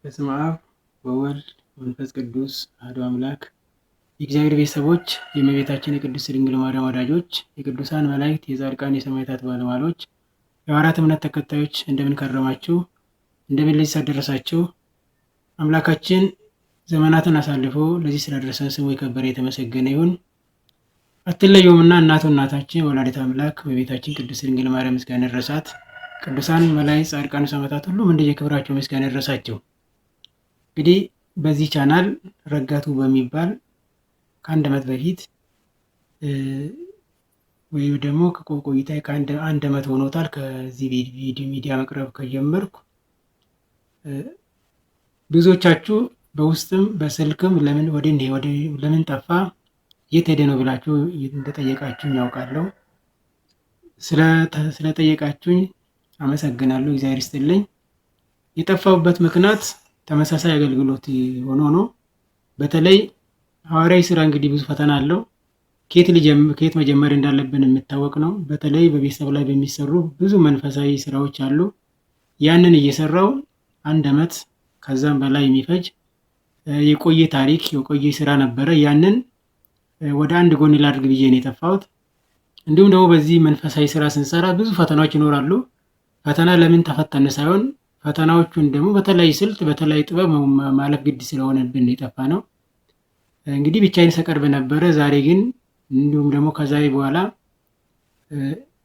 በስመ አብ ወወልድ ወመንፈስ ቅዱስ አሐዱ አምላክ። የእግዚአብሔር ቤተሰቦች፣ የእመቤታችን የቅድስት ድንግል ማርያም ወዳጆች፣ የቅዱሳን መላእክት፣ የጻድቃን የሰማዕታት ባለሟሎች፣ የሐዋርያት እምነት ተከታዮች እንደምን ከረማችሁ? እንደምን ለዚህ ሰዓት ደረሳችሁ? አምላካችን ዘመናትን አሳልፎ ለዚህ ስላደረሰን ስሙ የከበረ የተመሰገነ ይሁን። አትለየውምና እናታችን ወላዲተ አምላክ እመቤታችን ቅድስት ድንግል ማርያም ምስጋና ይድረሳት። ቅዱሳን መላእክት፣ ጻድቃን፣ ሰማዕታት ሁሉም እንደየክብራቸው ምስጋና ይድረሳቸው። እንግዲህ በዚህ ቻናል ረጋቱ በሚባል ከአንድ ዓመት በፊት ወይም ደግሞ ከቆይታ ከአንድ ዓመት ሆኖታል ከዚህ ቪዲዮ ሚዲያ መቅረብ ከጀመርኩ። ብዙዎቻችሁ በውስጥም በስልክም ለምን ጠፋ የት ሄደ ነው ብላችሁ እንደጠየቃችሁኝ ያውቃለሁ። ስለጠየቃችሁኝ አመሰግናለሁ። እግዚአብሔር ይስጥልኝ። የጠፋሁበት ምክንያት ተመሳሳይ አገልግሎት ሆኖ ነው። በተለይ ሐዋርያዊ ስራ እንግዲህ ብዙ ፈተና አለው። ከየት መጀመር እንዳለብን የሚታወቅ ነው። በተለይ በቤተሰብ ላይ በሚሰሩ ብዙ መንፈሳዊ ስራዎች አሉ። ያንን እየሰራው አንድ ዓመት ከዛም በላይ የሚፈጅ የቆየ ታሪክ የቆየ ስራ ነበረ። ያንን ወደ አንድ ጎን ላድርግ ብዬ ነው የጠፋሁት። እንዲሁም ደግሞ በዚህ መንፈሳዊ ስራ ስንሰራ ብዙ ፈተናዎች ይኖራሉ። ፈተና ለምን ተፈተነ ሳይሆን ፈተናዎቹን ደግሞ በተለይ ስልት በተለይ ጥበብ ማለፍ ግድ ስለሆነብን የጠፋ ነው። እንግዲህ ብቻዬን ሰቀርብ ነበረ። ዛሬ ግን እንዲሁም ደግሞ ከዛሬ በኋላ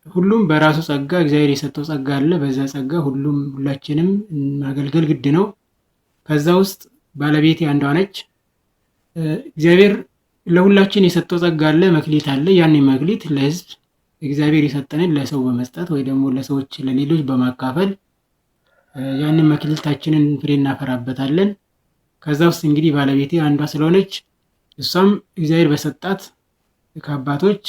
ሁሉም በራሱ ጸጋ እግዚአብሔር የሰጠው ጸጋ አለ። በዛ ጸጋ ሁላችንም ማገልገል ግድ ነው። ከዛ ውስጥ ባለቤቴ አንዷ ነች። እግዚአብሔር ለሁላችን የሰጠው ጸጋ አለ፣ መክሊት አለ። ያን መክሊት ለህዝብ እግዚአብሔር የሰጠንን ለሰው በመስጠት ወይ ደግሞ ለሰዎች ለሌሎች በማካፈል ያንን መክሊታችንን ፍሬ እናፈራበታለን። ከዛ ውስጥ እንግዲህ ባለቤቴ አንዷ ስለሆነች እሷም እግዚአብሔር በሰጣት ከአባቶች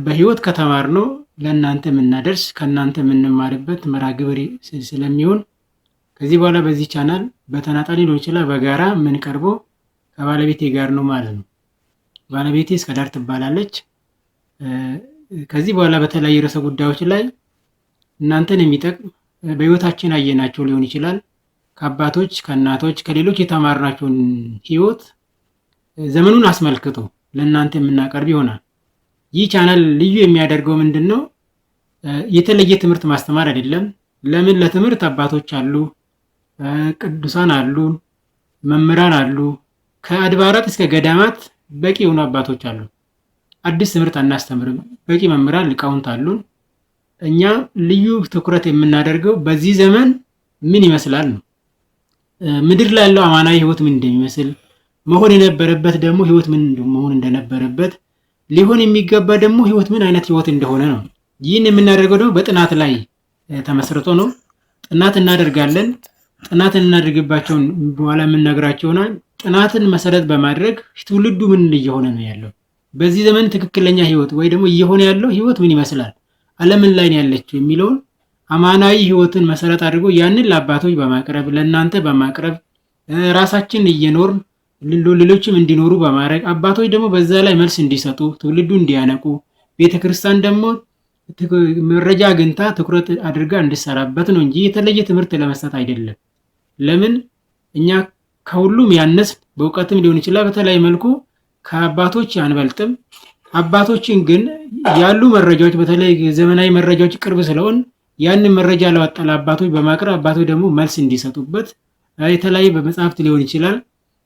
በህይወት ከተማርነው ለእናንተ የምናደርስ ከእናንተ የምንማርበት መርሃ ግብር ስለሚሆን ከዚህ በኋላ በዚህ ቻናል በተናጠል ሊሆን ይችላል በጋራ የምንቀርበው ከባለቤቴ ጋር ነው ማለት ነው። ባለቤቴ እስከዳር ትባላለች። ከዚህ በኋላ በተለያዩ ርዕሰ ጉዳዮች ላይ እናንተን የሚጠቅም በህይወታችን አየናቸው ሊሆን ይችላል ከአባቶች ከእናቶች ከሌሎች የተማርናቸውን ህይወት ዘመኑን አስመልክቶ ለእናንተ የምናቀርብ ይሆናል። ይህ ቻናል ልዩ የሚያደርገው ምንድን ነው? የተለየ ትምህርት ማስተማር አይደለም። ለምን? ለትምህርት አባቶች አሉ፣ ቅዱሳን አሉ፣ መምህራን አሉ። ከአድባራት እስከ ገዳማት በቂ የሆኑ አባቶች አሉ። አዲስ ትምህርት አናስተምርም። በቂ መምህራን ሊቃውንት አሉን። እኛ ልዩ ትኩረት የምናደርገው በዚህ ዘመን ምን ይመስላል ነው። ምድር ላይ ያለው አማናዊ ህይወት ምን እንደሚመስል መሆን የነበረበት ደግሞ ህይወት ምን መሆን እንደነበረበት ሊሆን የሚገባ ደግሞ ህይወት ምን አይነት ህይወት እንደሆነ ነው። ይህን የምናደርገው ደግሞ በጥናት ላይ ተመስርቶ ነው። ጥናት እናደርጋለን። ጥናትን እናደርግባቸውን በኋላ የምንነግራቸው ይሆናል። ጥናትን መሰረት በማድረግ ትውልዱ ምን እየሆነ ነው ያለው፣ በዚህ ዘመን ትክክለኛ ህይወት ወይ ደግሞ እየሆነ ያለው ህይወት ምን ይመስላል፣ ዓለምን ላይ ነው ያለችው የሚለውን አማናዊ ህይወትን መሰረት አድርጎ ያንን ለአባቶች በማቅረብ ለእናንተ በማቅረብ ራሳችን እየኖርን ሌሎችም እንዲኖሩ በማድረግ አባቶች ደግሞ በዛ ላይ መልስ እንዲሰጡ ትውልዱ እንዲያነቁ ቤተክርስቲያን ደግሞ መረጃ አግኝታ ትኩረት አድርጋ እንድሰራበት ነው እንጂ የተለየ ትምህርት ለመስጠት አይደለም። ለምን? እኛ ከሁሉም ያነስ በእውቀትም ሊሆን ይችላል በተለያየ መልኩ ከአባቶች አንበልጥም። አባቶችን ግን ያሉ መረጃዎች በተለይ ዘመናዊ መረጃዎች ቅርብ ስለሆን ያንን መረጃ ለወጣለ አባቶች በማቅረብ አባቶች ደግሞ መልስ እንዲሰጡበት የተለያየ በመጽሐፍት ሊሆን ይችላል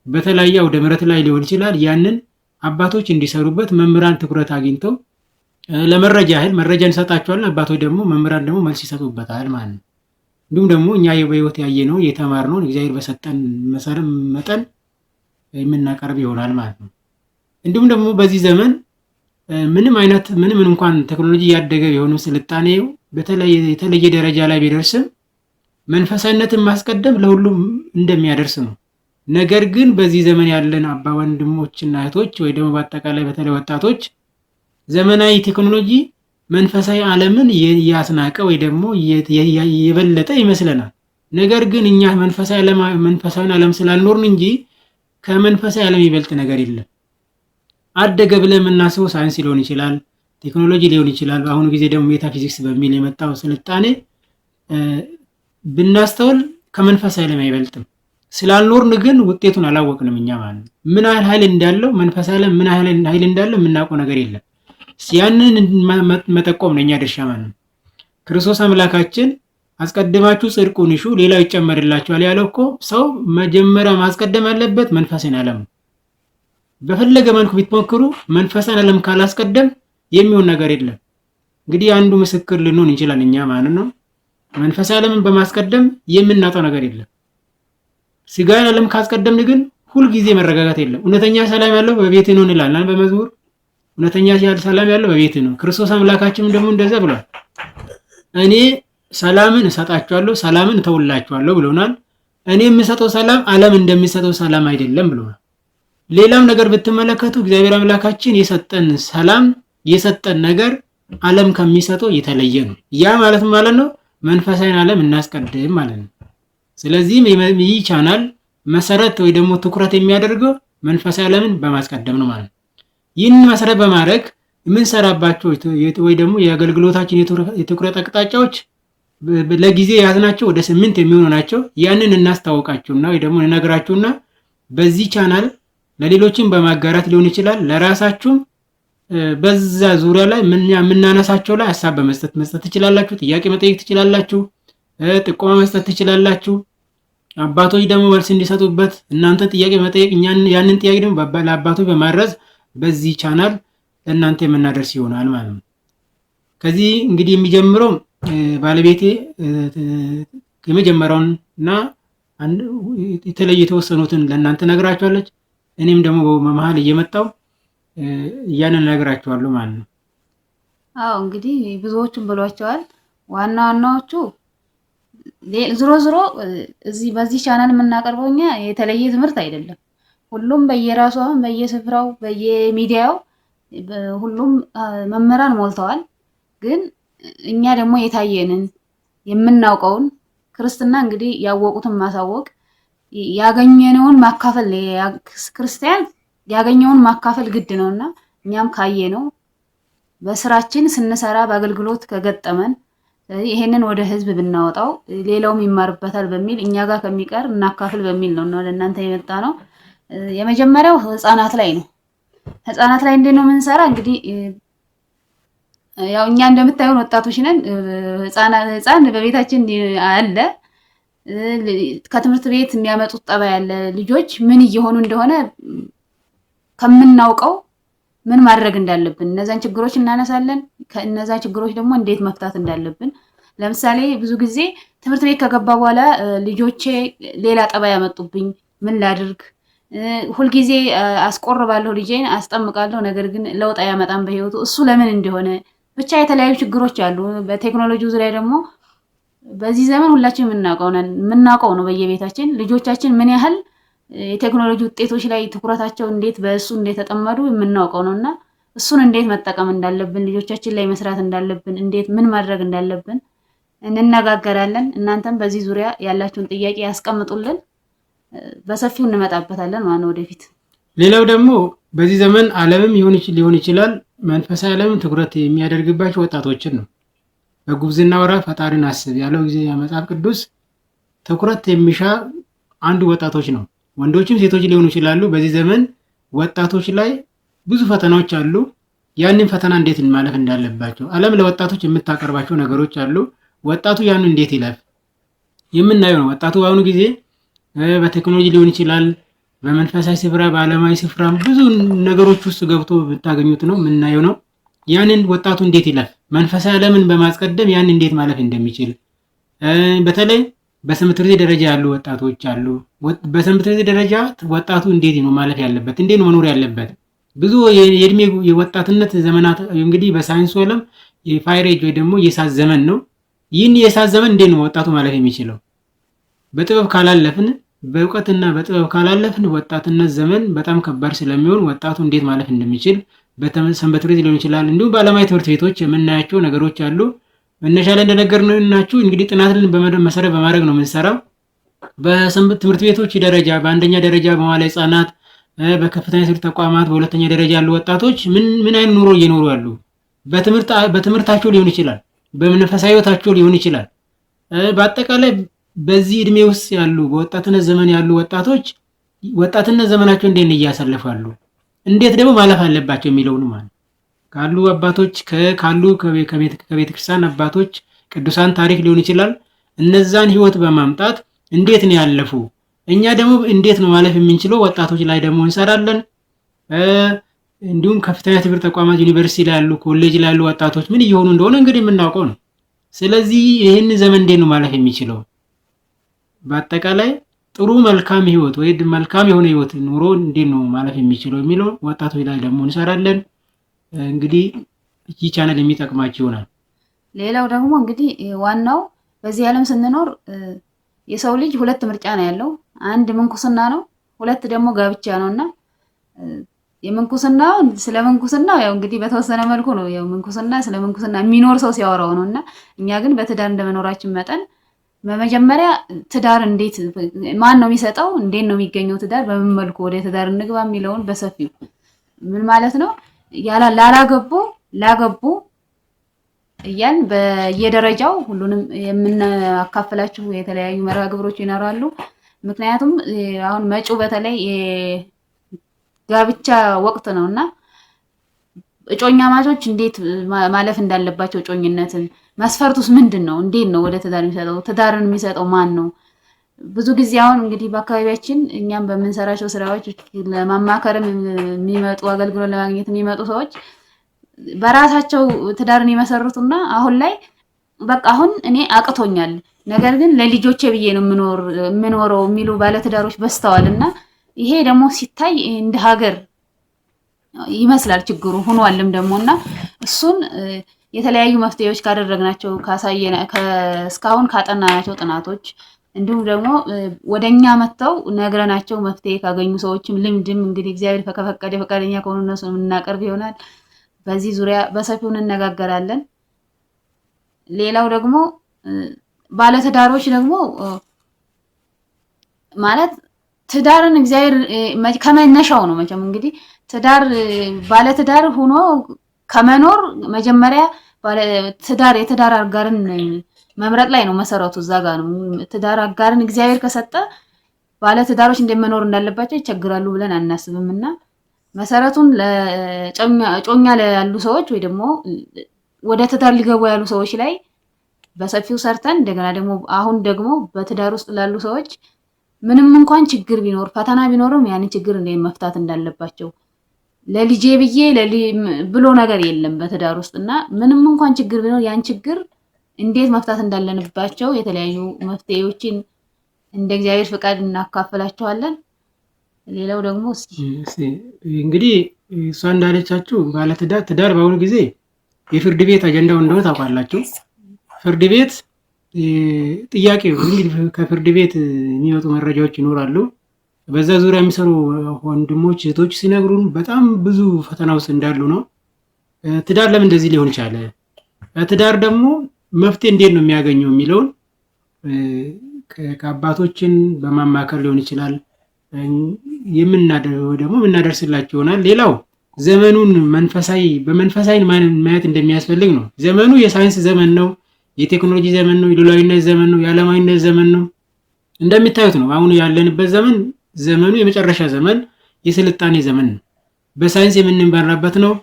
በተለያየ አውደ ምሕረት ላይ ሊሆን ይችላል ያንን አባቶች እንዲሰሩበት መምህራን ትኩረት አግኝተው ለመረጃ ያህል መረጃ እንሰጣቸዋለን። አባቶች ደግሞ መምህራን ደግሞ መልስ ይሰጡበታል ማለት ነው። እንዲሁም ደግሞ እኛ በህይወት ያየነው የተማርነውን እግዚአብሔር በሰጠን መጠን የምናቀርብ ይሆናል ማለት ነው። እንዲሁም ደግሞ በዚህ ዘመን ምንም እንኳን ቴክኖሎጂ ያደገ የሆኑ ስልጣኔው የተለየ ደረጃ ላይ ቢደርስም መንፈሳዊነትን ማስቀደም ለሁሉም እንደሚያደርስ ነው። ነገር ግን በዚህ ዘመን ያለን አባ ወንድሞችና እህቶች ወይ ደግሞ በአጠቃላይ በተለይ ወጣቶች ዘመናዊ ቴክኖሎጂ መንፈሳዊ ዓለምን ያስናቀ ወይ ደግሞ የበለጠ ይመስለናል። ነገር ግን እኛ መንፈሳዊ ዓለም ስላልኖርን እንጂ ከመንፈሳዊ ዓለም ይበልጥ ነገር የለም። አደገ ብለን የምናስበው ሳይንስ ሊሆን ይችላል፣ ቴክኖሎጂ ሊሆን ይችላል። በአሁኑ ጊዜ ደግሞ ሜታፊዚክስ በሚል የመጣው ስልጣኔ ብናስተውል ከመንፈሳዊ ዓለም አይበልጥም። ስላልኖርን ግን ውጤቱን አላወቅንም እኛ ማለት ነው። ምን ያህል ኃይል እንዳለው መንፈሳዊ ዓለም ምን ያህል ኃይል እንዳለው የምናውቀው ነገር የለም። ያንን መጠቆም ነው እኛ ድርሻ ማለት ነው። ክርስቶስ አምላካችን አስቀድማችሁ ጽድቁን እሹ ሌላው ይጨመርላችኋል ያለው እኮ ሰው መጀመሪያ ማስቀደም ያለበት መንፈሳዊ ዓለም ነው። በፈለገ መልኩ ቢትሞክሩ መንፈሳዊ ዓለም ካላስቀደም የሚሆን ነገር የለም። እንግዲህ አንዱ ምስክር ልንሆን እንችላለን እኛ ማለት ነው። መንፈሳዊ ዓለምን በማስቀደም የምናጣው ነገር የለም። ስጋዊ ዓለም ካስቀደምን ግን ሁልጊዜ መረጋጋት የለም። እውነተኛ ሰላም ያለው በቤትህ ነው እንላለን በመዝሙር። እውነተኛ ሰላም ያለው በቤትህ ነው። ክርስቶስ አምላካችንም ደግሞ እንደዛ ብሏል። እኔ ሰላምን እሰጣችኋለሁ፣ ሰላምን እተውላችኋለሁ ብሎናል። እኔ የምሰጠው ሰላም ዓለም እንደሚሰጠው ሰላም አይደለም ብሎናል። ሌላም ነገር ብትመለከቱ እግዚአብሔር አምላካችን የሰጠን ሰላም የሰጠን ነገር ዓለም ከሚሰጠው የተለየ ነው። ያ ማለት ነው መንፈሳዊን ዓለም እናስቀድም ማለት ነው። ስለዚህም ይህ ቻናል መሰረት ወይ ደግሞ ትኩረት የሚያደርገው መንፈሳዊ ዓለምን በማስቀደም ነው ማለት ነው። ይህን መሰረት በማድረግ የምንሰራባቸው ወይ ደግሞ የአገልግሎታችን የትኩረት አቅጣጫዎች ለጊዜ የያዝናቸው ወደ 8 የሚሆኑ ናቸው። ያንን እናስታውቃችሁና ወይ ደግሞ እንነግራችሁና በዚህ ቻናል ለሌሎችም በማጋራት ሊሆን ይችላል፣ ለራሳችሁም በዛ ዙሪያ ላይ የምናነሳቸው ላይ ሀሳብ መስጠት ትችላላችሁ። ጥያቄ መጠየቅ ትችላላችሁ። ጥቆማ መስጠት ትችላላችሁ። አባቶች ደግሞ መልስ እንዲሰጡበት እናንተ ጥያቄ መጠየቅ፣ ያንን ጥያቄ ደግሞ ለአባቶች በማድረስ በዚህ ቻናል ለእናንተ የምናደርስ ይሆናል ማለት ነው። ከዚህ እንግዲህ የሚጀምረው ባለቤቴ የመጀመሪያውን እና የተለየ የተወሰኑትን ለእናንተ ነግራችኋለች። እኔም ደግሞ በመሀል እየመጣው ያንን ነግራችኋለሁ ማለት ነው። አዎ እንግዲህ ብዙዎቹም ብሏቸዋል። ዋና ዋናዎቹ ዝሮ እዚህ በዚህ ቻናል የምናቀርበው እኛ የተለየ ትምህርት አይደለም። ሁሉም በየራሱ አሁን በየስፍራው በየሚዲያው ሁሉም መምህራን ሞልተዋል። ግን እኛ ደግሞ የታየንን የምናውቀውን ክርስትና እንግዲህ ያወቁትን ማሳወቅ ያገኘነውን ማካፈል ክርስቲያን ያገኘውን ማካፈል ግድ ነውና እኛም ካየነው በስራችን ስንሰራ በአገልግሎት ከገጠመን ይሄንን ወደ ህዝብ ብናወጣው ሌላውም ይማርበታል በሚል እኛ ጋር ከሚቀር እናካፍል በሚል ነው ለእናንተ የመጣ ነው። የመጀመሪያው ህፃናት ላይ ነው። ህፃናት ላይ እንዴት ነው የምንሰራ? እንግዲህ ያው እኛ እንደምታዩን ወጣቶች ነን። ህፃን በቤታችን አለ። ከትምህርት ቤት የሚያመጡት ጠባይ ያለ ልጆች ምን እየሆኑ እንደሆነ ከምናውቀው ምን ማድረግ እንዳለብን እነዛን ችግሮች እናነሳለን። ከእነዛ ችግሮች ደግሞ እንዴት መፍታት እንዳለብን ለምሳሌ ብዙ ጊዜ ትምህርት ቤት ከገባ በኋላ ልጆቼ ሌላ ጠባይ ያመጡብኝ ምን ላድርግ? ሁልጊዜ አስቆርባለሁ፣ ልጄን አስጠምቃለሁ፣ ነገር ግን ለውጥ አያመጣም በህይወቱ። እሱ ለምን እንደሆነ ብቻ የተለያዩ ችግሮች አሉ። በቴክኖሎጂው ዙሪያ ደግሞ በዚህ ዘመን ሁላችን የምናውቀው ነው በየቤታችን ልጆቻችን ምን ያህል የቴክኖሎጂ ውጤቶች ላይ ትኩረታቸው እንዴት በእሱ እንደተጠመዱ የምናውቀው ነውና እሱን እንዴት መጠቀም እንዳለብን ልጆቻችን ላይ መስራት እንዳለብን እንዴት ምን ማድረግ እንዳለብን እንነጋገራለን። እናንተም በዚህ ዙሪያ ያላችሁን ጥያቄ ያስቀምጡልን፣ በሰፊው እንመጣበታለን ማለት ነው ወደፊት። ሌላው ደግሞ በዚህ ዘመን ዓለምም ሊሆን ይችላል መንፈሳዊ ዓለምን ትኩረት የሚያደርግባቸው ወጣቶችን ነው። በጉብዝና ወራት ፈጣሪን አስብ ያለው ጊዜ መጽሐፍ ቅዱስ ትኩረት የሚሻ አንዱ ወጣቶች ነው። ወንዶችም ሴቶች ሊሆኑ ይችላሉ። በዚህ ዘመን ወጣቶች ላይ ብዙ ፈተናዎች አሉ። ያንን ፈተና እንዴት ማለፍ እንዳለባቸው ዓለም ለወጣቶች የምታቀርባቸው ነገሮች አሉ። ወጣቱ ያንን እንዴት ይለፍ የምናየው ነው። ወጣቱ በአሁኑ ጊዜ በቴክኖሎጂ ሊሆን ይችላል፣ በመንፈሳዊ ስፍራ፣ በዓለማዊ ስፍራ ብዙ ነገሮች ውስጥ ገብቶ ብታገኙት ነው የምናየው ነው። ያንን ወጣቱ እንዴት ይለፍ፣ መንፈሳዊ ዓለምን በማስቀደም ያንን እንዴት ማለፍ እንደሚችል በተለይ በትምህርት ቤት ደረጃ ያሉ ወጣቶች አሉ። በትምህርት ቤት ደረጃ ወጣቱ እንዴት ነው ማለፍ ያለበት፣ እንዴት ነው መኖር ያለበት? ብዙ የእድሜ የወጣትነት ዘመናት እንግዲህ በሳይንሱ ዓለም የፋይሬጅ ወይ ደግሞ የእሳት ዘመን ነው። ይህን የእሳት ዘመን እንዴት ነው ወጣቱ ማለፍ የሚችለው? በጥበብ ካላለፍን፣ በእውቀትና በጥበብ ካላለፍን ወጣትነት ዘመን በጣም ከባድ ስለሚሆን ወጣቱ እንዴት ማለፍ እንደሚችል በሰንበት ቤት ሊሆን ይችላል፣ እንዲሁም በዓለማዊ ትምህርት ቤቶች የምናያቸው ነገሮች አሉ። መነሻ ላይ እንደነገርናችሁ እንግዲህ ጥናትን መሰረት በማድረግ ነው የምንሰራው። በሰንበት ትምህርት ቤቶች ደረጃ በአንደኛ ደረጃ በመዋዕለ ሕፃናት፣ በከፍተኛ ትምህርት ተቋማት በሁለተኛ ደረጃ ያሉ ወጣቶች ምን አይነት ኑሮ እየኖሩ ያሉ፣ በትምህርታቸው ሊሆን ይችላል፣ በመንፈሳዊ ሕይወታቸው ሊሆን ይችላል። በአጠቃላይ በዚህ እድሜ ውስጥ ያሉ በወጣትነት ዘመን ያሉ ወጣቶች ወጣትነት ዘመናቸው እንዴት እያሳለፋሉ፣ እንዴት ደግሞ ማለፍ አለባቸው የሚለውን ማለት ካሉ አባቶች ካሉ ከቤተ ክርስቲያን አባቶች ቅዱሳን ታሪክ ሊሆን ይችላል። እነዛን ህይወት በማምጣት እንዴት ነው ያለፉ፣ እኛ ደግሞ እንዴት ነው ማለፍ የምንችለው ወጣቶች ላይ ደግሞ እንሰራለን። እንዲሁም ከፍተኛ ትምህርት ተቋማት ዩኒቨርሲቲ ላይ ያሉ ኮሌጅ ላይ ያሉ ወጣቶች ምን እየሆኑ እንደሆነ እንግዲህ የምናውቀው ነው። ስለዚህ ይህን ዘመን እንዴት ነው ማለፍ የሚችለው፣ በአጠቃላይ ጥሩ መልካም ህይወት ወይ መልካም የሆነ ህይወት ኑሮ እንዴት ነው ማለፍ የሚችለው የሚለው ወጣቶች ላይ ደግሞ እንሰራለን። እንግዲህ ይህ ቻናል የሚጠቅማችሁ ይሆናል። ሌላው ደግሞ እንግዲህ ዋናው በዚህ ዓለም ስንኖር የሰው ልጅ ሁለት ምርጫ ነው ያለው። አንድ ምንኩስና ነው፣ ሁለት ደግሞ ጋብቻ ነውና የምንኩስናው ስለ ምንኩስና ያው እንግዲህ በተወሰነ መልኩ ነው ያው ምንኩስና ስለ ምንኩስና የሚኖር ሰው ሲያወራው ነውና እኛ ግን በትዳር እንደመኖራችን መጠን በመጀመሪያ ትዳር እንዴት ማን ነው የሚሰጠው፣ እንዴት ነው የሚገኘው ትዳር፣ በምን መልኩ ወደ ትዳር እንግባ የሚለውን በሰፊው ምን ማለት ነው ላገቡ እያን በየደረጃው ሁሉንም የምናካፍላችሁ የተለያዩ መርሃ ግብሮች ይኖራሉ። ምክንያቱም አሁን መጪው በተለይ ጋብቻ ወቅት ነውና እጮኛ ማቾች እንዴት ማለፍ እንዳለባቸው እጮኝነትን መስፈርቱስ ምንድነው? እንዴት ነው ወደ ትዳር የሚሰጠው? ትዳርን የሚሰጠው ማን ነው? ብዙ ጊዜ አሁን እንግዲህ በአካባቢያችን እኛም በምንሰራቸው ስራዎች ለማማከርም የሚመጡ አገልግሎት ለማግኘት የሚመጡ ሰዎች በራሳቸው ትዳርን ይመሰርቱና አሁን ላይ በቃ አሁን እኔ አቅቶኛል፣ ነገር ግን ለልጆቼ ብዬ ነው የምኖረው የሚሉ ባለትዳሮች በስተዋልና ይሄ ደግሞ ሲታይ እንደ ሀገር ይመስላል ችግሩ ሆኗልም ደሞና እሱን የተለያዩ መፍትሄዎች ካደረግናቸው እስካሁን ካጠናናቸው ጥናቶች እንዲሁም ደግሞ ወደኛ መተው ነግረናቸው መፍትሄ ካገኙ ሰዎችም ልምድም እንግዲህ እግዚአብሔር ከፈቀደ ፈቃደኛ ከሆኑ እነሱ የምናቀርብ ይሆናል። በዚህ ዙሪያ በሰፊው እንነጋገራለን። ሌላው ደግሞ ባለትዳሮች ደግሞ ማለት ትዳርን እግዚአብሔር ከመነሻው ነው መቼም እንግዲህ ትዳር ባለትዳር ሆኖ ከመኖር መጀመሪያ የትዳር አጋርን መምረጥ ላይ ነው መሰረቱ። እዛ ጋር ነው ትዳር አጋርን እግዚአብሔር ከሰጠ ባለትዳሮች እንደመኖር እንዳለባቸው ይቸግራሉ ብለን አናስብምና መሰረቱን ለጮኛ ያሉ ሰዎች ወይ ደግሞ ወደ ትዳር ሊገቡ ያሉ ሰዎች ላይ በሰፊው ሰርተን እንደገና ደግሞ አሁን ደግሞ በትዳር ውስጥ ላሉ ሰዎች ምንም እንኳን ችግር ቢኖር ፈተና ቢኖርም ያን ችግር እንዴት መፍታት እንዳለባቸው ለልጄ ብዬ ብሎ ነገር የለም በትዳር ውስጥና ምንም እንኳን ችግር ቢኖር ያን ችግር እንዴት መፍታት እንዳለንባቸው የተለያዩ መፍትሄዎችን እንደ እግዚአብሔር ፍቃድ እናካፍላችኋለን። ሌላው ደግሞ እስኪ እንግዲህ እሷ እንዳለቻችሁ ትዳር በአሁኑ ጊዜ የፍርድ ቤት አጀንዳው እንደሆነ ታውቃላችሁ። ፍርድ ቤት ጥያቄው እንግዲህ ከፍርድ ቤት የሚመጡ መረጃዎች ይኖራሉ። በዛ ዙሪያ የሚሰሩ ወንድሞች እህቶች ሲነግሩን በጣም ብዙ ፈተና ውስጥ እንዳሉ ነው። ትዳር ለምን እንደዚህ ሊሆን ቻለ፣ ትዳር ደግሞ መፍትሄ እንዴት ነው የሚያገኘው የሚለውን ከአባቶችን በማማከር ሊሆን ይችላል የምናደርስላቸው ይሆናል። ሌላው ዘመኑን በመንፈሳዊ ማየት እንደሚያስፈልግ ነው። ዘመኑ የሳይንስ ዘመን ነው፣ የቴክኖሎጂ ዘመን ነው፣ የሉላዊነት ዘመን ነው፣ የዓለማዊነት ዘመን ነው። እንደሚታዩት ነው አሁን ያለንበት ዘመኑ የመጨረሻ ዘመን የስልጣኔ ዘመን ነው። በሳይንስ የምንመራበት ነው፣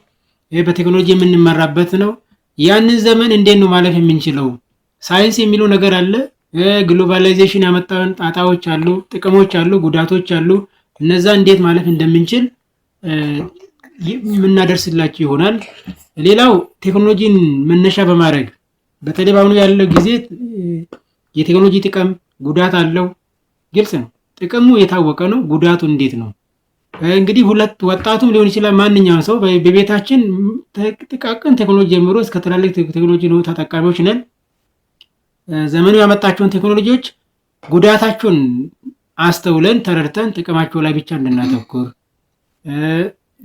በቴክኖሎጂ የምንመራበት ነው። ያንን ዘመን እንዴት ነው ማለፍ የምንችለው? ሳይንስ የሚለው ነገር አለ። ግሎባላይዜሽን ያመጣውን ጣጣዎች አሉ፣ ጥቅሞች አሉ፣ ጉዳቶች አሉ። እነዛ እንዴት ማለፍ እንደምንችል የምናደርስላችሁ ይሆናል። ሌላው ቴክኖሎጂን መነሻ በማድረግ በተለይ በአሁኑ ያለው ጊዜ የቴክኖሎጂ ጥቅም ጉዳት አለው፣ ግልጽ ነው። ጥቅሙ የታወቀ ነው፣ ጉዳቱ እንዴት ነው? እንግዲህ ወጣቱም ሊሆን ይችላል ማንኛውም ሰው በቤታችን ጥቃቅን ቴክኖሎጂ ጀምሮ እስከ ትላልቅ ቴክኖሎጂ ነው ተጠቃሚዎች ነን። ዘመኑ ያመጣቸውን ቴክኖሎጂዎች ጉዳታቸውን አስተውለን ተረድተን ጥቅማቸው ላይ ብቻ እንድናተኩር፣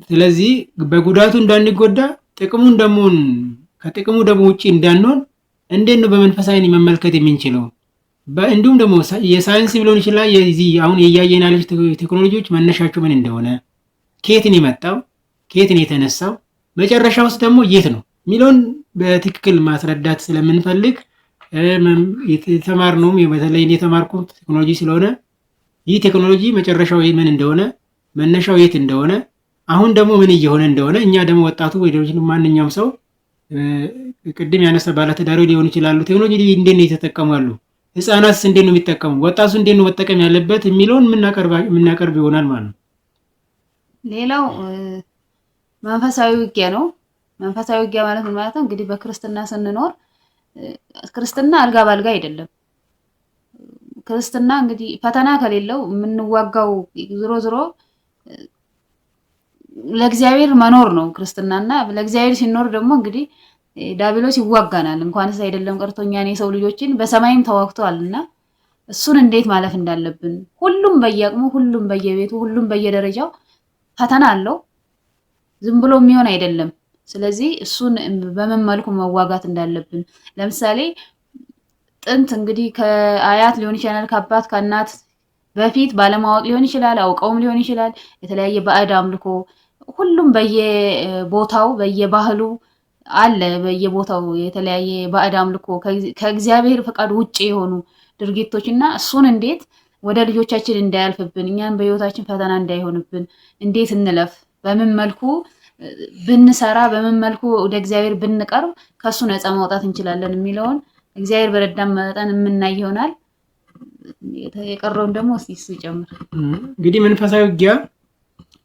ስለዚህ በጉዳቱ እንዳንጎዳ ጥቅሙን ደግሞ ከጥቅሙ ደግሞ ውጪ እንዳንሆን እንዴት ነው በመንፈሳዊ መመልከት የምንችለው? እንዲሁም ደግሞ የሳይንስ ሊሆን ይችላል አሁን የያየን ያለች ቴክኖሎጂዎች መነሻቸው ምን እንደሆነ፣ ከየትን የመጣው ከየትን የተነሳው፣ መጨረሻ ውስጥ ደግሞ የት ነው የሚለውን በትክክል ማስረዳት ስለምንፈልግ የተማርነውም በተለይ የተማርኩት ቴክኖሎጂ ስለሆነ ይህ ቴክኖሎጂ መጨረሻው ምን እንደሆነ መነሻው የት እንደሆነ አሁን ደግሞ ምን እየሆነ እንደሆነ እኛ ደግሞ ወጣቱ ወይ ደግሞ ማንኛውም ሰው ቅድም ያነሳ ባለትዳሮች ሊሆኑ ይችላሉ። ቴክኖሎጂ እንዴት ነው የተጠቀሙ ያሉ? ህፃናትስ እንዴት ነው የሚጠቀሙ? ወጣቱ እንዴት ነው መጠቀም ያለበት የሚለውን የምናቀርብ ይሆናል ማለት ነው። ሌላው መንፈሳዊ ውጊያ ነው። መንፈሳዊ ውጊያ ማለት ምን ማለት ነው? እንግዲህ በክርስትና ስንኖር ክርስትና አልጋ ባልጋ አይደለም። ክርስትና እንግዲህ ፈተና ከሌለው የምንዋጋው ዞሮ ዞሮ ለእግዚአብሔር መኖር ነው ክርስትናና ለእግዚአብሔር ሲኖር ደግሞ እንግዲህ ዲያብሎስ ይዋጋናል። እንኳንስ አይደለም ቀርቶኛን የሰው ልጆችን በሰማይም ተዋግቷልና እሱን እንዴት ማለፍ እንዳለብን ሁሉም በየአቅሙ ሁሉም በየቤቱ ሁሉም በየደረጃው ፈተና አለው። ዝም ብሎ የሚሆን አይደለም። ስለዚህ እሱን በምን መልኩ መዋጋት እንዳለብን ለምሳሌ ጥንት እንግዲህ ከአያት ሊሆን ይችላል ከአባት ከእናት በፊት ባለማወቅ ሊሆን ይችላል አውቀውም ሊሆን ይችላል የተለያየ ባዕድ አምልኮ ሁሉም በየቦታው በየባህሉ አለ። በየቦታው የተለያየ ባዕድ አምልኮ ከእግዚአብሔር ፈቃድ ውጪ የሆኑ ድርጊቶችና እሱን እንዴት ወደ ልጆቻችን እንዳያልፍብን እኛን በህይወታችን ፈተና እንዳይሆንብን እንዴት እንለፍ፣ በምን መልኩ ብንሰራ፣ በምን መልኩ ወደ እግዚአብሔር ብንቀርብ ከሱ ነፃ ማውጣት እንችላለን የሚለውን እግዚአብሔር በረዳን መጠን የምናይ ይሆናል። የቀረውን ደግሞ እስቲ እሱ ይጨምር። እንግዲህ መንፈሳዊ ውጊያ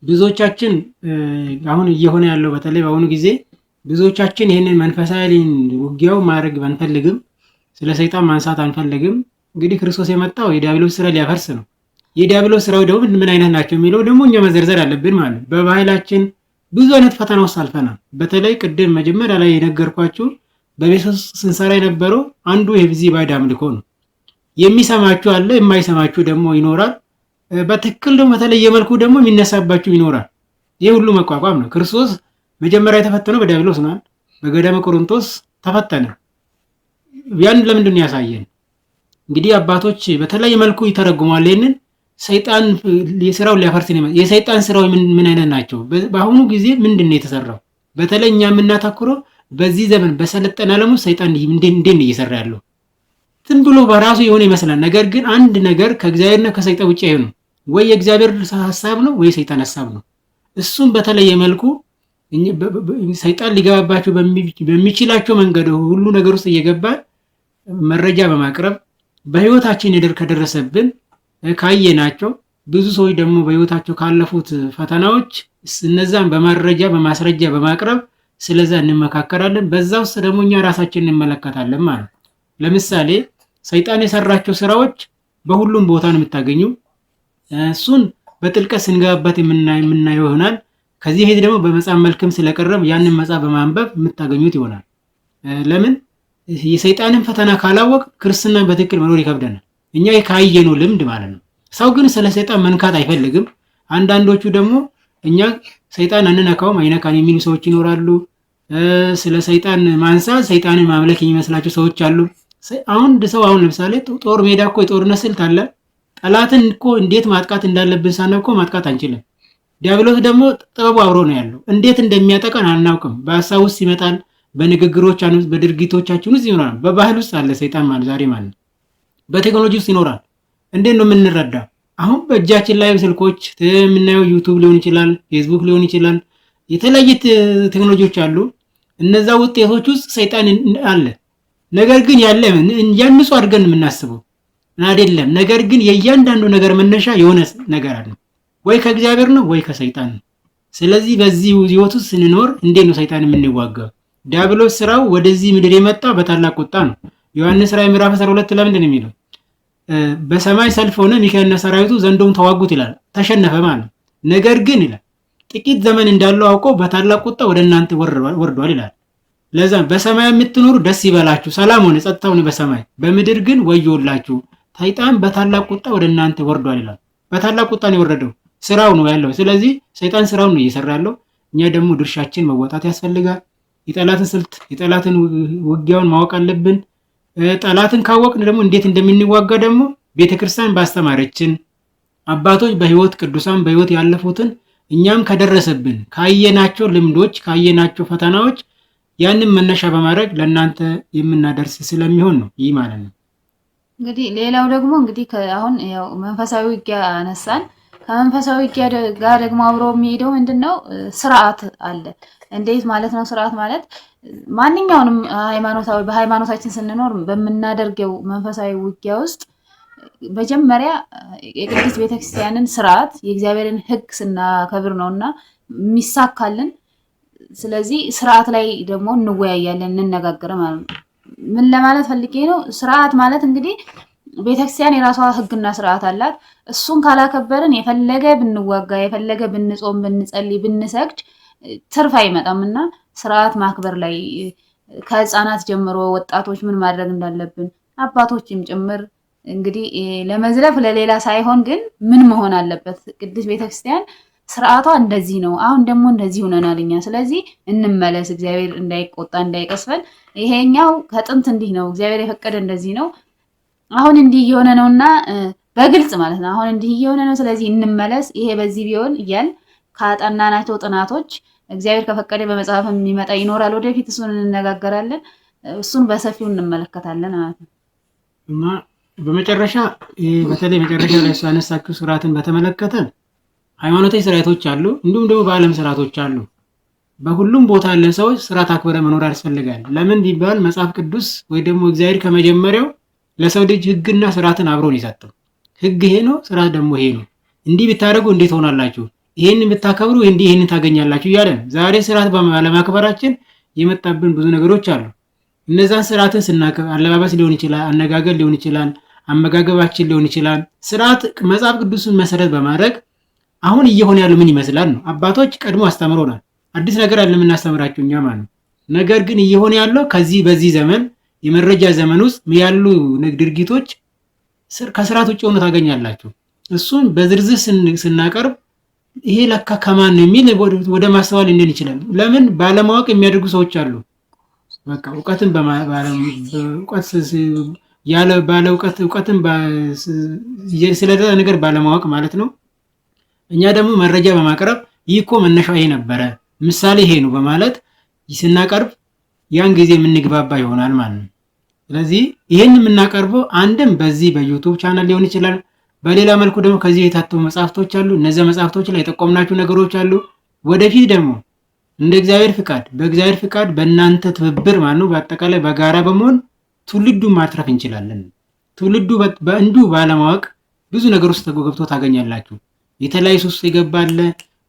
ብዙዎቻችን አሁን እየሆነ ያለው በተለይ በአሁኑ ጊዜ ብዙዎቻችን ይህንን መንፈሳዊ ውጊያው ማድረግ አንፈልግም፣ ስለ ሰይጣን ማንሳት አንፈልግም። እንግዲህ ክርስቶስ የመጣው የዲያብሎስ ስራ ሊያፈርስ ነው። የዲያብሎስ ስራው ደግሞ ምን አይነት ናቸው የሚለው ደግሞ እኛ መዘርዘር አለብን ማለት ነው። በባህላችን ብዙ አይነት ፈተና ውስጥ አልፈናል። በተለይ ቅድም መጀመሪያ ላይ የነገርኳችሁ በቤት ውስጥ ስንሰራ የነበረው አንዱ የዚህ ባዕድ አምልኮ ነው። የሚሰማችሁ አለ፣ የማይሰማችሁ ደግሞ ይኖራል። በትክክል ደግሞ በተለየ መልኩ ደግሞ የሚነሳባችሁ ይኖራል። ይህ ሁሉ መቋቋም ነው። ክርስቶስ መጀመሪያ የተፈተነው በዲያብሎስ ነው። በገዳመ ቆሮንቶስ ተፈተነ። ያን ለምንድን ነው ያሳየን? እንግዲህ አባቶች በተለየ መልኩ ይተረጉማል። ይህንን ሰይጣን የስራውን ሊያፈርስ ነው። የሰይጣን ስራው ምን አይነት ናቸው? በአሁኑ ጊዜ ምንድን ነው የተሰራው? በተለይ እኛ የምናተኩረው በዚህ ዘመን በሰለጠነ ዓለም ውስጥ ሰይጣን እንዴት ነው እየሰራ ያለው? ዝም ብሎ በራሱ የሆነ ይመስላል። ነገር ግን አንድ ነገር ከእግዚአብሔርና ከሰይጣን ውጭ አይሆንም። ወይ የእግዚአብሔር ሐሳብ ነው ወይ ሰይጣን ሐሳብ ነው። እሱም በተለየ መልኩ ሰይጣን ሊገባባቸው በሚችላቸው መንገድ ሁሉ ነገር ውስጥ እየገባ መረጃ በማቅረብ በህይወታችን ከደረሰብን ካየናቸው ብዙ ሰዎች ደግሞ በህይወታቸው ካለፉት ፈተናዎች እነዛን በማረጃ በማስረጃ በማቅረብ ስለዛ እንመካከራለን። በዛ ውስጥ ደግሞ እኛ ራሳችንን እንመለከታለን ማለት ነው። ለምሳሌ ሰይጣን የሰራቸው ስራዎች በሁሉም ቦታ ነው የምታገኙ። እሱን በጥልቀት ስንገባበት የምናየው ይሆናል። ከዚህ ሄድ ደግሞ በመጽሐፍ መልክም ስለቀረብ ያንን መጽሐፍ በማንበብ የምታገኙት ይሆናል። ለምን የሰይጣንን ፈተና ካላወቅ ክርስትናን በትክክል መኖር ይከብደናል። እኛ ካየነው ልምድ ማለት ነው። ሰው ግን ስለ ሰይጣን መንካት አይፈልግም። አንዳንዶቹ ደግሞ እኛ ሰይጣን አንነካውም አይነካን የሚሉ ሰዎች ይኖራሉ። ስለ ሰይጣን ማንሳት ሰይጣንን ማምለክ የሚመስላቸው ሰዎች አሉ። አሁን ለምሳሌ ጦር ሜዳ እኮ የጦርነት ስልት አለ። ጠላትን እኮ እንዴት ማጥቃት እንዳለብን ሳናውቅ እኮ ማጥቃት አንችልም። ዲያብሎስ ደግሞ ጥበቡ አብሮ ነው ያለው። እንዴት እንደሚያጠቃን አናውቅም። በሀሳብ ውስጥ ይመጣል፣ በንግግሮች በድርጊቶቻችን ውስጥ ይኖራል። በባህል ውስጥ አለ ሰይጣን ማለት ዛሬ ማለት በቴክኖሎጂ ውስጥ ይኖራል። እንዴት ነው የምንረዳው? አሁን በእጃችን ላይ ስልኮች የምናየው ዩቱብ ሊሆን ይችላል፣ ፌስቡክ ሊሆን ይችላል። የተለያየ ቴክኖሎጂዎች አሉ። እነዛ ውጤቶች ውስጥ ሰይጣን አለ። ነገር ግን ያለ ያንሱ አድርገን የምናስበው አይደለም። ነገር ግን የእያንዳንዱ ነገር መነሻ የሆነ ነገር አለ። ወይ ከእግዚአብሔር ነው ወይ ከሰይጣን ነው። ስለዚህ በዚህ ህይወት ውስጥ ስንኖር እንዴት ነው ሰይጣን የምንዋጋው? ዲያብሎስ ስራው ወደዚህ ምድር የመጣው በታላቅ ቁጣ ነው። ዮሐንስ ራዕይ ምዕራፍ 12 ለምንድን ነው የሚለው? በሰማይ ሰልፍ ሆነ ሚካኤልና ሰራዊቱ ዘንዶም ተዋጉት ይላል። ተሸነፈ ማለት ነገር ግን ይላል ጥቂት ዘመን እንዳለው አውቆ በታላቅ ቁጣ ወደ እናንተ ወርዷል ይላል። ለዛ በሰማይ የምትኖሩ ደስ ይበላችሁ፣ ሰላም ሆነ ጸጥታ ሆነ በሰማይ፣ በምድር ግን ወዮላችሁ፣ ሰይጣን በታላቅ ቁጣ ወደ እናንተ ወርዷል ይላል። በታላቅ ቁጣ ነው የወረደው፣ ስራው ነው ያለው። ስለዚህ ሰይጣን ስራውን ነው እየሰራ ያለው። እኛ ደግሞ ድርሻችን መወጣት ያስፈልጋል። የጠላትን ስልት የጠላትን ውጊያውን ማወቅ አለብን። ጠላትን ካወቅን ደግሞ እንዴት እንደምንዋጋ ደግሞ ቤተክርስቲያን ባስተማረችን አባቶች በህይወት ቅዱሳን በህይወት ያለፉትን እኛም ከደረሰብን ካየናቸው ልምዶች ካየናቸው ፈተናዎች ያንን መነሻ በማድረግ ለእናንተ የምናደርስ ስለሚሆን ነው ይህ ማለት ነው። እንግዲህ ሌላው ደግሞ እንግዲህ አሁን ያው መንፈሳዊ ውጊያ አነሳን። ከመንፈሳዊ ውጊያ ጋር ደግሞ አብሮ የሚሄደው ምንድነው? ስርዓት አለ። እንዴት ማለት ነው? ስርዓት ማለት ማንኛውንም በሃይማኖታችን ስንኖር በምናደርገው መንፈሳዊ ውጊያ ውስጥ መጀመሪያ የቅድስት ቤተክርስቲያንን ስርዓት የእግዚአብሔርን ሕግ ስናከብር ነውና የሚሳካልን። ስለዚህ ስርዓት ላይ ደግሞ እንወያያለን፣ እንነጋገር ማለት ነው። ምን ለማለት ፈልጌ ነው? ስርዓት ማለት እንግዲህ ቤተክርስቲያን የራሷ ሕግና ስርዓት አላት። እሱን ካላከበርን የፈለገ ብንዋጋ፣ የፈለገ ብንጾም፣ ብንጸልይ፣ ብንሰግድ ትርፍ አይመጣም እና ስርዓት ማክበር ላይ ከህፃናት ጀምሮ ወጣቶች ምን ማድረግ እንዳለብን አባቶችም ጭምር እንግዲህ ለመዝለፍ ለሌላ ሳይሆን ግን ምን መሆን አለበት? ቅድስት ቤተክርስቲያን ስርዓቷ እንደዚህ ነው። አሁን ደግሞ እንደዚህ ሆነናል እኛ። ስለዚህ እንመለስ፣ እግዚአብሔር እንዳይቆጣ እንዳይቀስፈን። ይሄኛው ከጥንት እንዲህ ነው፣ እግዚአብሔር የፈቀደ እንደዚህ ነው፣ አሁን እንዲህ እየሆነ ነውና በግልጽ ማለት ነው። አሁን እንዲህ እየሆነ ነው፣ ስለዚህ እንመለስ፣ ይሄ በዚህ ቢሆን እያል ካጠናናቸው ጥናቶች እግዚአብሔር ከፈቀደ በመጽሐፍ የሚመጣ ይኖራል ወደፊት፣ እሱን እንነጋገራለን፣ እሱን በሰፊው እንመለከታለን ማለት ነው። እና በመጨረሻ በተለይ መጨረሻ ላይ ያነሳችሁ ስርዓትን በተመለከተ ሃይማኖታዊ ስርዓቶች አሉ፣ እንዲሁም ደግሞ በዓለም ስርዓቶች አሉ። በሁሉም ቦታ ያለን ሰዎች ስርዓት አክብረ መኖር ያስፈልጋል። ለምን ቢባል መጽሐፍ ቅዱስ ወይ ደግሞ እግዚአብሔር ከመጀመሪያው ለሰው ልጅ ህግና ስርዓትን አብሮን የሰጠው። ህግ ይሄ ነው፣ ስርዓት ደግሞ ይሄ ነው። እንዲህ ብታደርጉ እንዴት ሆናላችሁ፣ ይሄን ብታከብሩ ይሄንን ታገኛላችሁ እያለን ዛሬ ስርዓት ባለማክበራችን የመጣብን ብዙ ነገሮች አሉ። እነዛን ስርዓትን ስናከብር አለባበስ ሊሆን ይችላል፣ አነጋገር ሊሆን ይችላል፣ አመጋገባችን ሊሆን ይችላል። ስርዓት መጽሐፍ ቅዱስን መሰረት በማድረግ አሁን እየሆነ ያለው ምን ይመስላል ነው። አባቶች ቀድሞ አስተምሮናል። አዲስ ነገር አለ የምናስተምራቸው እኛ ማለት ነው። ነገር ግን እየሆነ ያለው በዚህ ዘመን የመረጃ ዘመን ውስጥ ያሉ ድርጊቶች ከስርዓት ውጭ ሆኖ ታገኛላችሁ። እሱን በዝርዝር ስናቀርብ ይሄ ለካ ከማን ነው የሚል ወደ ማስተዋል እንደን ይችላል። ለምን ባለማወቅ የሚያደርጉ ሰዎች አሉ። በቃ እውቀትን እውቀትን ስለዛ ነገር ባለማወቅ ማለት ነው። እኛ ደግሞ መረጃ በማቅረብ ይህ እኮ መነሻው ይሄ ነበረ፣ ምሳሌ ይሄ ነው በማለት ስናቀርብ ያን ጊዜ የምንግባባ ይሆናል ማለት ነው። ስለዚህ ይህን የምናቀርበው አንድም በዚህ በዩቱብ ቻናል ሊሆን ይችላል። በሌላ መልኩ ደግሞ ከዚህ የታተሙ መጽሐፍቶች አሉ። እነዚያ መጽሐፍቶች ላይ የጠቆምናችሁ ነገሮች አሉ። ወደፊት ደግሞ እንደ እግዚአብሔር ፍቃድ በእግዚአብሔር ፍቃድ በእናንተ ትብብር ማለት ነው በአጠቃላይ በጋራ በመሆን ትውልዱን ማትረፍ እንችላለን። ትውልዱ በእንዱ ባለማወቅ ብዙ ነገር ውስጥ ተገብቶ ታገኛላችሁ። የተለያዩ ሱስ የገባለ፣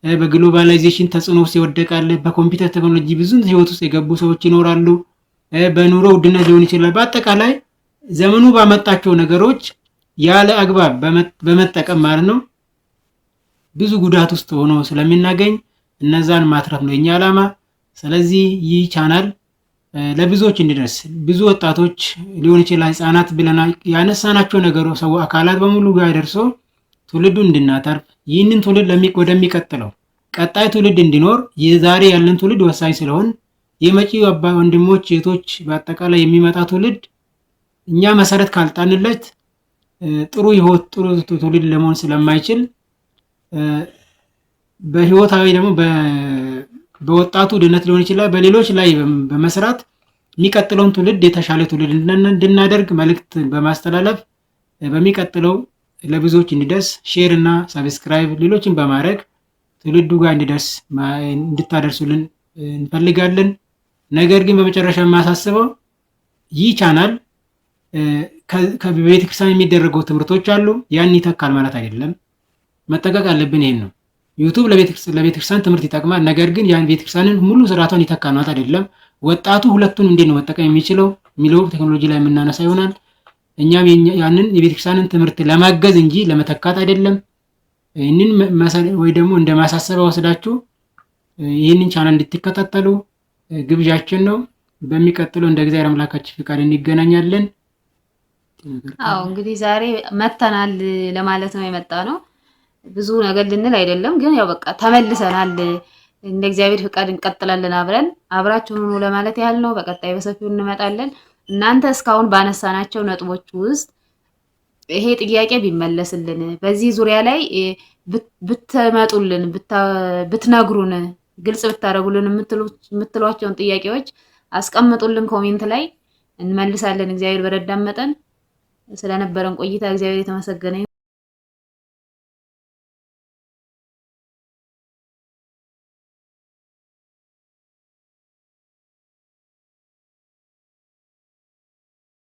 በግሎባላይዜሽን ተጽዕኖ ውስጥ ይወደቃል። በኮምፒውተር ቴክኖሎጂ ብዙ ህይወት ውስጥ የገቡ ሰዎች ይኖራሉ። በኑሮ ውድነት ሊሆን ይችላል። በአጠቃላይ ዘመኑ ባመጣቸው ነገሮች ያለ አግባብ በመጠቀም ማለት ነው ብዙ ጉዳት ውስጥ ሆኖ ስለሚናገኝ እነዛን ማትረፍ ነው የኛ ዓላማ። ስለዚህ ይህ ቻናል ለብዙዎች እንዲደርስ ብዙ ወጣቶች ሊሆን ይችላል፣ ህፃናት ብለና ያነሳናቸው ነገሮች ሰው አካላት በሙሉ ጋር ደርሶ ትውልዱን እንድናተርፍ ይህንን ትውልድ ወደሚቀጥለው ቀጣይ ትውልድ እንዲኖር የዛሬ ያለን ትውልድ ወሳኝ ስለሆን የመጪው ወንድሞች እህቶች በአጠቃላይ የሚመጣ ትውልድ እኛ መሰረት ካልጣንለት ጥሩ ህይወት ጥሩ ትውልድ ለመሆን ስለማይችል በህይወታዊ ደግሞ በወጣቱ ድነት ሊሆን ይችላል በሌሎች ላይ በመስራት የሚቀጥለውን ትውልድ የተሻለ ትውልድ እንድናደርግ መልእክት በማስተላለፍ በሚቀጥለው ለብዙዎች እንዲደርስ ሼር እና ሰብስክራይብ ሌሎችን በማድረግ ትውልዱ ጋር እንዲደርስ እንድታደርሱልን እንፈልጋለን። ነገር ግን በመጨረሻ የማሳስበው ይህ ቻናል ከቤተክርስቲያን የሚደረገው ትምህርቶች አሉ፣ ያን ይተካል ማለት አይደለም። መጠንቀቅ አለብን። ይሄን ነው ዩቱብ ለቤተክርስቲያን ትምህርት ይጠቅማል። ነገር ግን ያን ቤተክርስቲያንን ሙሉ ስርዓቷን ይተካል ማለት አይደለም። ወጣቱ ሁለቱን እንዴት ነው መጠቀም የሚችለው የሚለው ቴክኖሎጂ ላይ የምናነሳ ይሆናል። እኛም ያንን የቤተክርስቲያንን ትምህርት ለማገዝ እንጂ ለመተካት አይደለም። ይህንን ወይ ደግሞ እንደ ማሳሰቢያ ወስዳችሁ ይህንን ቻናል እንድትከታተሉ ግብዣችን ነው። በሚቀጥለው እንደ እግዚአብሔር አምላካችን ፍቃድ እንገናኛለን። አዎ እንግዲህ ዛሬ መተናል ለማለት ነው የመጣ ነው። ብዙ ነገር ልንል አይደለም፣ ግን ያው በቃ ተመልሰናል። እንደ እግዚአብሔር ፍቃድ እንቀጥላለን አብራችሁን ሁኑ ለማለት ያህል ነው። በቀጣይ በሰፊው እንመጣለን። እናንተ እስካሁን ባነሳናቸው ነጥቦች ውስጥ ይሄ ጥያቄ ቢመለስልን፣ በዚህ ዙሪያ ላይ ብትመጡልን፣ ብትነግሩን፣ ግልጽ ብታደርጉልን የምትሏቸውን ጥያቄዎች አስቀምጡልን ኮሜንት ላይ እንመልሳለን። እግዚአብሔር በረዳን መጠን ስለነበረን ቆይታ እግዚአብሔር የተመሰገነ